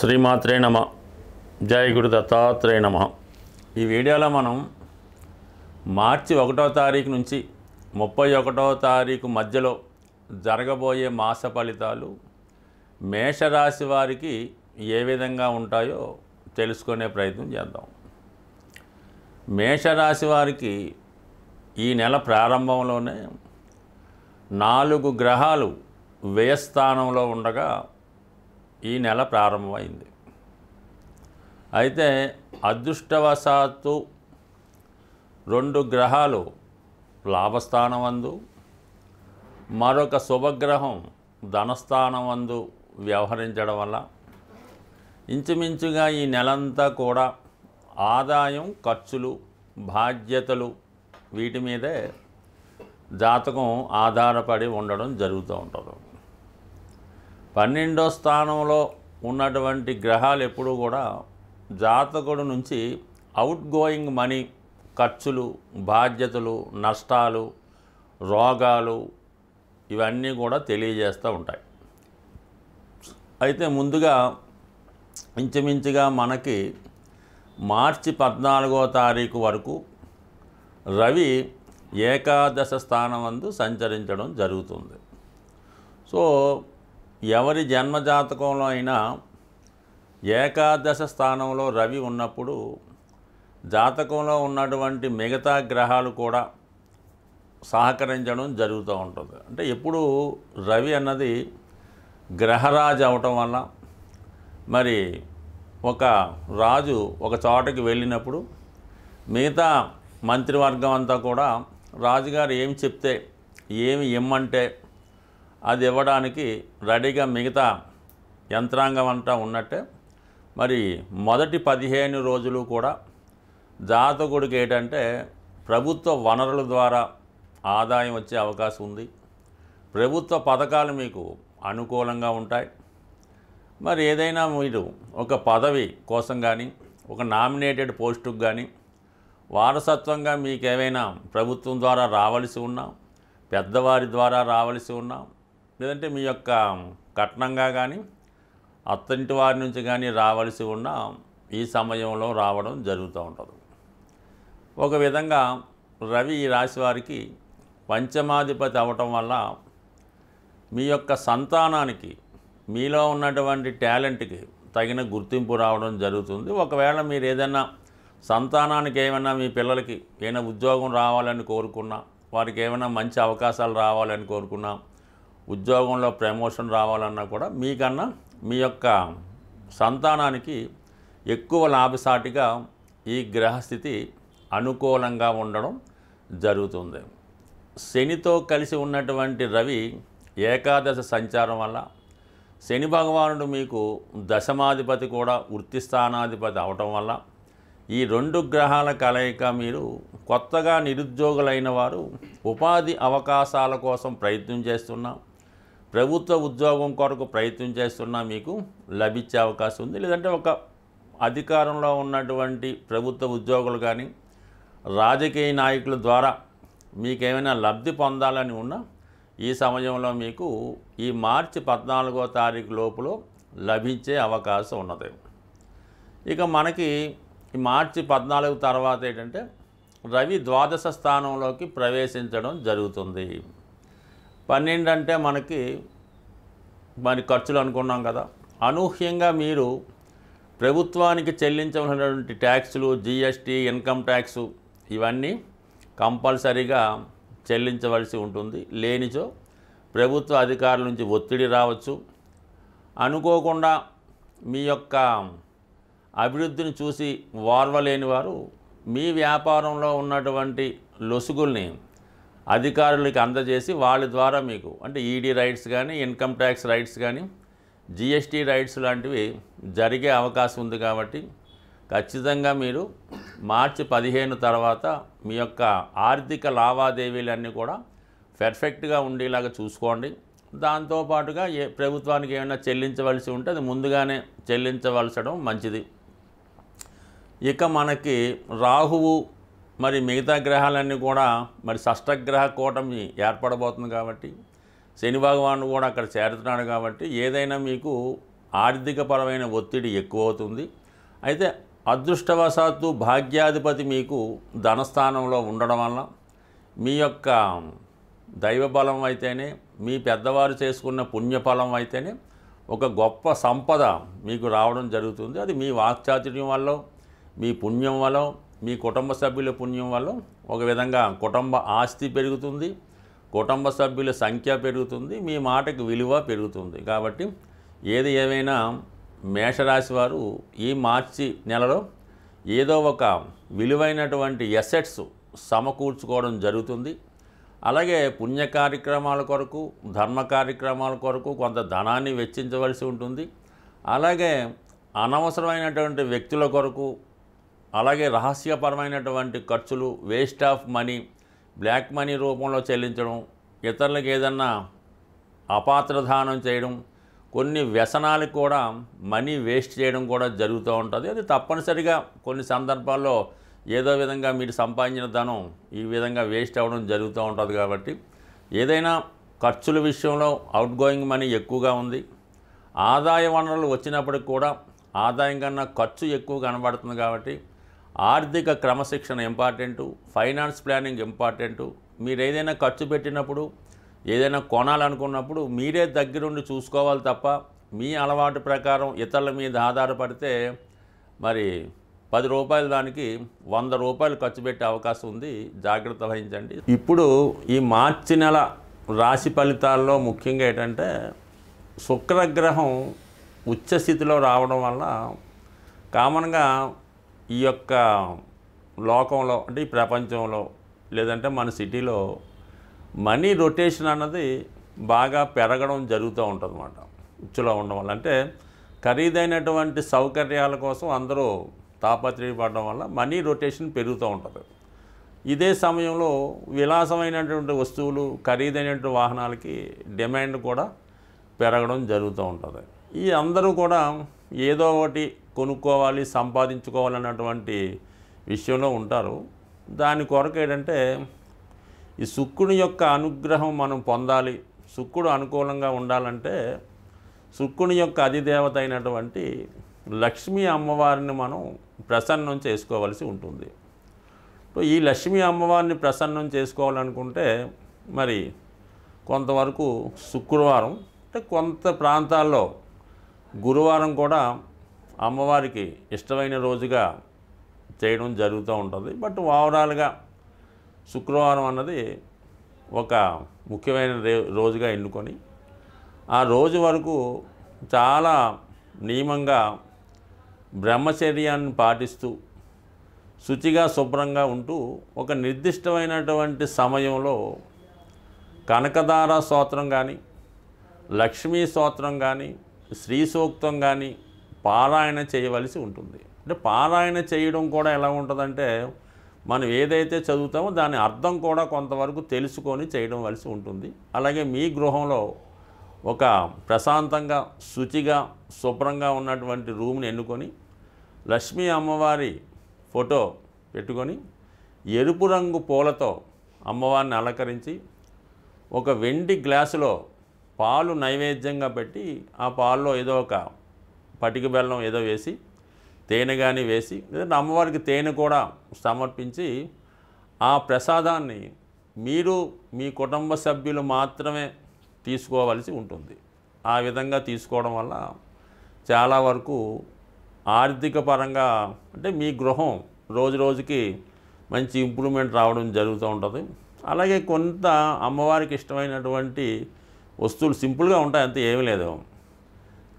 శ్రీమాత్రే నమ. జై గురు దత్తాత్రేయ నమ. ఈ వీడియోలో మనం మార్చి 1వ తారీఖు నుంచి 31వ తారీఖు మధ్యలో జరగబోయే మాస ఫలితాలు మేషరాశి వారికి ఏ విధంగా ఉంటాయో తెలుసుకునే ప్రయత్నం చేద్దాం. మేషరాశి వారికి ఈ నెల ప్రారంభంలోనే 4 గ్రహాలు వ్యయస్థానంలో ఉండగా ఈ నెల ప్రారంభమైంది. అయితే అదృష్టవశాత్తు 2 గ్రహాలు లాభస్థానమందు, మరొక శుభగ్రహం ధనస్థానమందు వ్యవహరించడం వల్ల ఇంచుమించుగా ఈ నెలంతా కూడా ఆదాయం, ఖర్చులు, బాధ్యతలు వీటి మీదే జాతకం ఆధారపడి ఉండడం జరుగుతూ ఉంటుంది. 12వ స్థానంలో ఉన్నటువంటి గ్రహాలు ఎప్పుడూ కూడా జాతకుడు నుంచి అవుట్ గోయింగ్ మనీ, ఖర్చులు, బాధ్యతలు, నష్టాలు, రోగాలు ఇవన్నీ కూడా తెలియజేస్తూ ఉంటాయి. అయితే ముందుగా ఇంచుమించుగా మనకి మార్చి 14వ తారీఖు వరకు రవి ఏకాదశ స్థానమందు సంచరించడం జరుగుతుంది. సో ఎవరి జన్మజాతకంలో అయినా ఏకాదశ స్థానంలో రవి ఉన్నప్పుడు జాతకంలో ఉన్నటువంటి మిగతా గ్రహాలు కూడా సహకరించడం జరుగుతూ ఉంటుంది. అంటే ఎప్పుడు రవి అన్నది గ్రహరాజు అవటం వల్ల మరి ఒక రాజు ఒక చోటకి వెళ్ళినప్పుడు మిగతా మంత్రివర్గం అంతా కూడా రాజుగారు ఏమి చెప్తే, ఏమి ఇమ్మంటే అది ఇవ్వడానికి రెడీగా మిగతా యంత్రాంగం అంతా ఉన్నట్టే మరి మొదటి 15 రోజులు కూడా జాతకుడికి ఏంటంటే ప్రభుత్వ వనరుల ద్వారా ఆదాయం వచ్చే అవకాశం ఉంది. ప్రభుత్వ పథకాలు మీకు అనుకూలంగా ఉంటాయి. మరి ఏదైనా మీరు ఒక పదవి కోసం కానీ, ఒక నామినేటెడ్ పోస్టుకు కానీ వారసత్వంగా మీకు ఏవైనా ప్రభుత్వం ద్వారా రావాల్సి ఉన్నా, పెద్దవారి ద్వారా రావాల్సి ఉన్నా, లేదంటే మీ యొక్క కట్నంగా కానీ అత్తంటి వారి నుంచి కానీ రావాల్సి ఉన్న ఈ సమయంలో రావడం జరుగుతూ ఉంటుంది. ఒక విధంగా రవి ఈ రాశి వారికి పంచమాధిపతి అవ్వటం వల్ల మీ యొక్క సంతానానికి మీలో ఉన్నటువంటి టాలెంట్కి తగిన గుర్తింపు రావడం జరుగుతుంది. ఒకవేళ మీరు ఏదైనా సంతానానికి ఏమైనా మీ పిల్లలకి ఏమైనా ఉద్యోగం రావాలని కోరుకున్నా, వారికి ఏమైనా మంచి అవకాశాలు రావాలని కోరుకున్నా, ఉద్యోగంలో ప్రమోషన్ రావాలన్నా కూడా మీకన్నా మీ యొక్క సంతానానికి ఎక్కువ లాభసాటిగా ఈ గ్రహస్థితి అనుకూలంగా ఉండడం జరుగుతుంది. శనితో కలిసి ఉన్నటువంటి రవి ఏకాదశ సంచారం వల్ల శని భగవానుడు మీకు దశమాధిపతి కూడా వృత్తి స్థానాధిపతి అవటం వల్ల ఈ 2 గ్రహాల కలయిక మీరు కొత్తగా నిరుద్యోగులైన వారు ఉపాధి అవకాశాల కోసం ప్రయత్నం చేస్తున్నా, ప్రభుత్వ ఉద్యోగం కొరకు ప్రయత్నం చేస్తున్నా మీకు లభించే అవకాశం ఉంది. లేదంటే ఒక అధికారంలో ఉన్నటువంటి ప్రభుత్వ ఉద్యోగులు కానీ రాజకీయ నాయకుల ద్వారా మీకేమైనా లబ్ధి పొందాలని ఉన్నా ఈ సమయంలో మీకు ఈ మార్చి 14వ తారీఖు లోపల లభించే అవకాశం ఉన్నది. ఇక మనకి ఈ మార్చి 14 తర్వాత ఏంటంటే రవి ద్వాదశ స్థానంలోకి ప్రవేశించడం జరుగుతుంది. 12 అంటే మనకి మరి ఖర్చులు అనుకున్నాం కదా. అనూహ్యంగా మీరు ప్రభుత్వానికి చెల్లించవలసినటువంటి ట్యాక్సులు, జిఎస్టీ, ఇన్కమ్ ట్యాక్సు ఇవన్నీ కంపల్సరీగా చెల్లించవలసి ఉంటుంది. లేనిచో ప్రభుత్వ అధికారుల నుంచి ఒత్తిడి రావచ్చు. అనుకోకుండా మీ యొక్క అభివృద్ధిని చూసి ఓర్వలేని వారు మీ వ్యాపారంలో ఉన్నటువంటి లొసుగుల్ని అధికారులకి అందజేసి వాళ్ళ ద్వారా మీకు అంటే ఈడీ రైట్స్ కానీ, ఇన్కమ్ ట్యాక్స్ రైట్స్ కానీ, జిఎస్టీ రైట్స్ లాంటివి జరిగే అవకాశం ఉంది. కాబట్టి ఖచ్చితంగా మీరు మార్చి 15 తర్వాత మీ యొక్క ఆర్థిక లావాదేవీలన్నీ కూడా పర్ఫెక్ట్గా ఉండేలాగా చూసుకోండి. దాంతోపాటుగా ప్రభుత్వానికి ఏమైనా చెల్లించవలసి ఉంటే అది ముందుగానే చెల్లించవలసడం మంచిది. ఇక మనకి రాహువు మరి మిగతా గ్రహాలన్నీ కూడా మరి షష్టగ్రహ కూటమి ఏర్పడబోతుంది కాబట్టి శని భగవానుడు కూడా అక్కడ చేరుతున్నాడు కాబట్టి ఏదైనా మీకు ఆర్థికపరమైన ఒత్తిడి ఎక్కువ అవుతుంది. అయితే అదృష్టవశాత్తు భాగ్యాధిపతి మీకు ధనస్థానంలో ఉండడం వల్ల మీ యొక్క దైవబలం అయితేనే, మీ పెద్దవారు చేసుకున్న పుణ్యఫలం అయితేనే ఒక గొప్ప సంపద మీకు రావడం జరుగుతుంది. అది మీ వాక్చాతుర్యం వల్ల, మీ పుణ్యం వల్ల, మీ కుటుంబ సభ్యుల పుణ్యం వల్ల ఒక విధంగా కుటుంబ ఆస్తి పెరుగుతుంది, కుటుంబ సభ్యుల సంఖ్య పెరుగుతుంది, మీ మాటకి విలువ పెరుగుతుంది. కాబట్టి ఏది ఏమైనా మేషరాశి వారు ఈ మార్చి నెలలో ఏదో ఒక విలువైనటువంటి ఎసెట్స్ సమకూర్చుకోవడం జరుగుతుంది. అలాగే పుణ్య కార్యక్రమాల కొరకు, ధర్మ కార్యక్రమాల కొరకు కొంత ధనాన్ని వెచ్చించవలసి ఉంటుంది. అలాగే అనవసరమైనటువంటి వ్యక్తుల కొరకు, అలాగే రహస్యపరమైనటువంటి ఖర్చులు, waste of money, black money రూపంలో చెల్లించడం, ఇతరులకు ఏదన్నా అపాత్రదానం చేయడం, కొన్ని వ్యసనాలకు కూడా మనీ వేస్ట్ చేయడం కూడా జరుగుతూ ఉంటుంది. అది తప్పనిసరిగా కొన్ని సందర్భాల్లో ఏదో విధంగా మీరు సంపాదించిన ధనం ఈ విధంగా వేస్ట్ అవ్వడం జరుగుతూ ఉంటుంది. కాబట్టి ఏదైనా ఖర్చుల విషయంలో అవుట్ గోయింగ్ మనీ ఎక్కువగా ఉంది. ఆదాయ వనరులు వచ్చినప్పటికి కూడా ఆదాయం కన్నా ఖర్చు ఎక్కువ కనబడుతుంది. కాబట్టి ఆర్థిక క్రమశిక్షణ ఇంపార్టెంటు, ఫైనాన్స్ ప్లానింగ్ ఇంపార్టెంటు. మీరు ఏదైనా ఖర్చు పెట్టినప్పుడు, ఏదైనా కొనాలనుకున్నప్పుడు మీరే దగ్గరుండి చూసుకోవాలి తప్ప మీ అలవాటు ప్రకారం ఇతరుల మీద ఆధారపడితే మరి 10 రూపాయలు దానికి 100 రూపాయలు ఖర్చు పెట్టే అవకాశం ఉంది. జాగ్రత్త వహించండి. ఇప్పుడు ఈ మార్చి నెల రాశి ఫలితాల్లో ముఖ్యంగా ఏంటంటే శుక్రగ్రహం ఉచ్చస్థితిలో రావడం వల్ల కామన్గా ఈ యొక్క లోకంలో, అంటే ఈ ప్రపంచంలో లేదంటే మన సిటీలో మనీ రొటేషన్ అన్నది బాగా పెరగడం జరుగుతూ ఉంటుంది అన్నమాట. ఉచ్చులో ఉండడం వల్ల, అంటే ఖరీదైనటువంటి సౌకర్యాల కోసం అందరూ తాపత్రయపడడం వల్ల మనీ రొటేషన్ పెరుగుతూ ఉంటుంది. ఇదే సమయంలో విలాసమైనటువంటి వస్తువులు, ఖరీదైనటువంటి వాహనాలకి డిమాండ్ కూడా పెరగడం జరుగుతూ ఉంటుంది. ఈ అందరూ కూడా ఏదో ఒకటి కొనుక్కోవాలి, సంపాదించుకోవాలన్నటువంటి విషయంలో ఉంటారు. దాని కొరకు ఏంటంటే ఈ శుక్రుని యొక్క అనుగ్రహం మనం పొందాలి, శుక్రుడు అనుకూలంగా ఉండాలంటే శుక్రుని యొక్క అధిదేవత అయినటువంటి లక్ష్మీ అమ్మవారిని మనం ప్రసన్నం చేసుకోవలసి ఉంటుంది. ఈ లక్ష్మీ అమ్మవారిని ప్రసన్నం చేసుకోవాలనుకుంటే మరి కొంతవరకు శుక్రవారం, అంటే కొంత ప్రాంతాల్లో గురువారం కూడా అమ్మవారికి ఇష్టమైన రోజుగా చేయడం జరుగుతూ ఉంటుంది. బట్ ఓవరాల్గా శుక్రవారం అన్నది ఒక ముఖ్యమైన రోజుగా ఎన్నుకొని ఆ రోజు వరకు చాలా నియమంగా బ్రహ్మచర్యాన్ని పాటిస్తూ శుచిగా శుభ్రంగా ఉంటూ ఒక నిర్దిష్టమైనటువంటి సమయంలో కనకదార స్తోత్రం కానీ, లక్ష్మీ స్తోత్రం కానీ, శ్రీ సూక్తం కానీ పారాయణ చేయవలసి ఉంటుంది. అంటే పారాయణ చేయడం కూడా ఎలా ఉంటుందంటే మనం ఏదైతే చదువుతామో దాని అర్థం కూడా కొంతవరకు తెలుసుకొని చేయడం వలసి ఉంటుంది. అలాగే మీ గృహంలో ఒక ప్రశాంతంగా, శుచిగా, శుభ్రంగా ఉన్నటువంటి రూమ్ని ఎన్నుకొని లక్ష్మీ అమ్మవారి ఫోటో పెట్టుకొని ఎరుపు రంగు పూలతో అమ్మవారిని అలంకరించి ఒక వెండి గ్లాసులో పాలు నైవేద్యంగా పెట్టి ఆ పాల్లో ఏదో ఒక పటిక బెల్లం ఏదో వేసి, తేనె కానీ వేసి, లేదంటే అమ్మవారికి తేనె కూడా సమర్పించి ఆ ప్రసాదాన్ని మీరు మీ కుటుంబ సభ్యులు మాత్రమే తీసుకోవలసి ఉంటుంది. ఆ విధంగా తీసుకోవడం వల్ల చాలా వరకు ఆర్థిక పరంగా, అంటే మీ గృహం రోజు రోజుకి మంచి ఇంప్రూవ్మెంట్ రావడం జరుగుతూ ఉంటుంది. అలాగే కొంత అమ్మవారికి ఇష్టమైనటువంటి వస్తువులు సింపుల్గా ఉంటాయి, అంతే ఏమీ లేదు.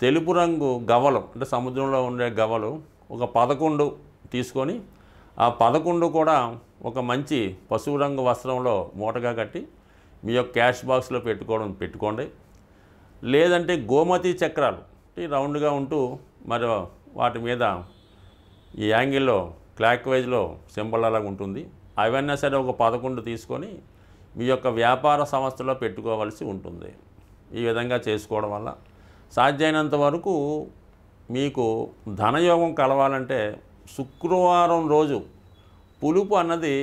తెలుపు రంగు గవ్వలు, అంటే సముద్రంలో ఉండే గవ్వలు ఒక 11 తీసుకొని ఆ 11 కూడా ఒక మంచి పసుపు రంగు వస్త్రంలో మూటగా కట్టి మీ యొక్క క్యాష్ బాక్స్లో పెట్టుకోండి. లేదంటే గోమతి చక్రాలు రౌండ్గా ఉంటూ మరి వాటి మీద ఈ యాంగిల్లో క్లాక్ వైజ్లో సింబల్ అలాగా ఉంటుంది. అవన్నీ సరే ఒక 11 తీసుకొని మీ యొక్క వ్యాపార సంస్థలో పెట్టుకోవాల్సి ఉంటుంది. ఈ విధంగా చేసుకోవడం వల్ల సాధ్యమైనంత వరకు మీకు ధనయోగం కలవాలంటే శుక్రవారం రోజు పులుపు అన్నది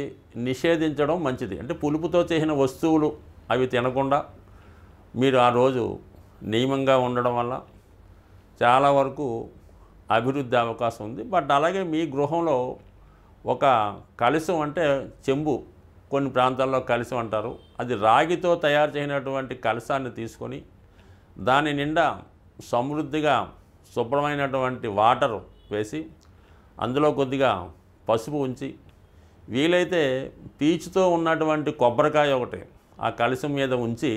నిషేధించడం మంచిది. అంటే పులుపుతో చేసిన వస్తువులు అవి తినకుండా మీరు ఆ రోజు నియమంగా ఉండడం వల్ల చాలా వరకు అభివృద్ధి అవకాశం ఉంది. బట్ అలాగే మీ గృహంలో ఒక కలశం అంటే చెంబు, కొన్ని ప్రాంతాల్లో కలశం అంటారు, అది రాగితో తయారు చేయనటువంటి కలశాన్ని తీసుకొని దాని నిండా సమృద్ధిగా శుభ్రమైనటువంటి వాటర్ వేసి అందులో కొద్దిగా పసుపు ఉంచి, వీలైతే పీచుతో ఉన్నటువంటి కొబ్బరికాయ ఒకటి ఆ కలశం మీద ఉంచి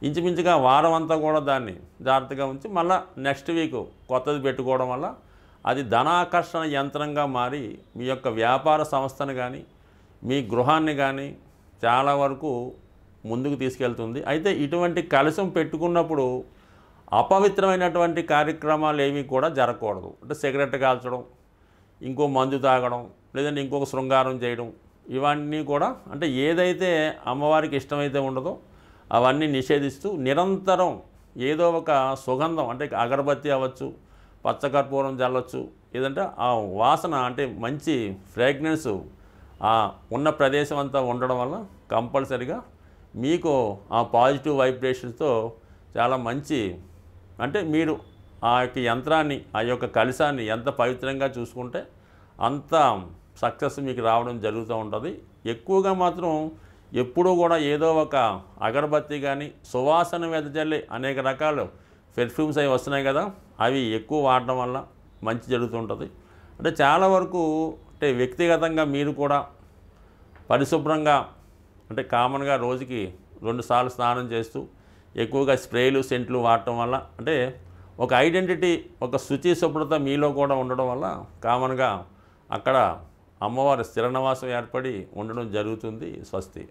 ఇంచుమించుగా వారం అంతా కూడా దాన్ని జాగ్రత్తగా ఉంచి మళ్ళీ నెక్స్ట్ వీక్ కొత్తది పెట్టుకోవడం వల్ల అది ధనాకర్షణ యంత్రంగా మారి మీ యొక్క వ్యాపార సంస్థను కానీ మీ గృహాన్ని కానీ చాలా వరకు ముందుకు తీసుకెళ్తుంది. అయితే ఇటువంటి కలశం పెట్టుకున్నప్పుడు అపవిత్రమైనటువంటి కార్యక్రమాలు ఏమీ కూడా జరగకూడదు. అంటే సిగరెట్ కాల్చడం, ఇంకో మందు తాగడం, లేదంటే ఇంకొక శృంగారం చేయడం, ఇవన్నీ కూడా అంటే ఏదైతే అమ్మవారికి ఇష్టమైతే ఉండదో అవన్నీ నిషేధిస్తూ నిరంతరం ఏదో ఒక సుగంధం అంటే అగరబత్తి అవ్వచ్చు, పచ్చకర్పూరం చల్లవచ్చు, ఏదంటే ఆ వాసన అంటే మంచి ఫ్రాగ్రెన్స్ ఉన్న ప్రదేశం అంతా ఉండడం వల్ల కంపల్సరిగా మీకు ఆ పాజిటివ్ వైబ్రేషన్స్తో చాలా మంచి అంటే మీరు ఆ యొక్క యంత్రాన్ని ఆ యొక్క కలశాన్ని ఎంత పవిత్రంగా చూసుకుంటే అంత సక్సెస్ మీకు రావడం జరుగుతూ ఉంటుంది. ఎక్కువగా మాత్రం ఎప్పుడూ కూడా ఏదో ఒక అగరబత్తి కానీ సువాసన వెదజల్లి అనేక రకాలు పెర్ఫ్యూమ్స్ అవి వస్తున్నాయి కదా, అవి ఎక్కువ వాడడం వల్ల మంచి జరుగుతుంటుంది. అంటే చాలా వరకు అంటే వ్యక్తిగతంగా మీరు కూడా పరిశుభ్రంగా అంటే కామన్గా రోజుకి 2 సార్లు స్నానం చేస్తూ ఎక్కువగా స్ప్రేలు సెంట్లు వాడటం వల్ల అంటే ఒక ఐడెంటిటీ, ఒక శుచి శుభ్రత మీలో కూడా ఉండడం వల్ల కామన్గా అక్కడ అమ్మవారి స్థిర నివాసం ఏర్పడి ఉండడం జరుగుతుంది. స్వస్తి.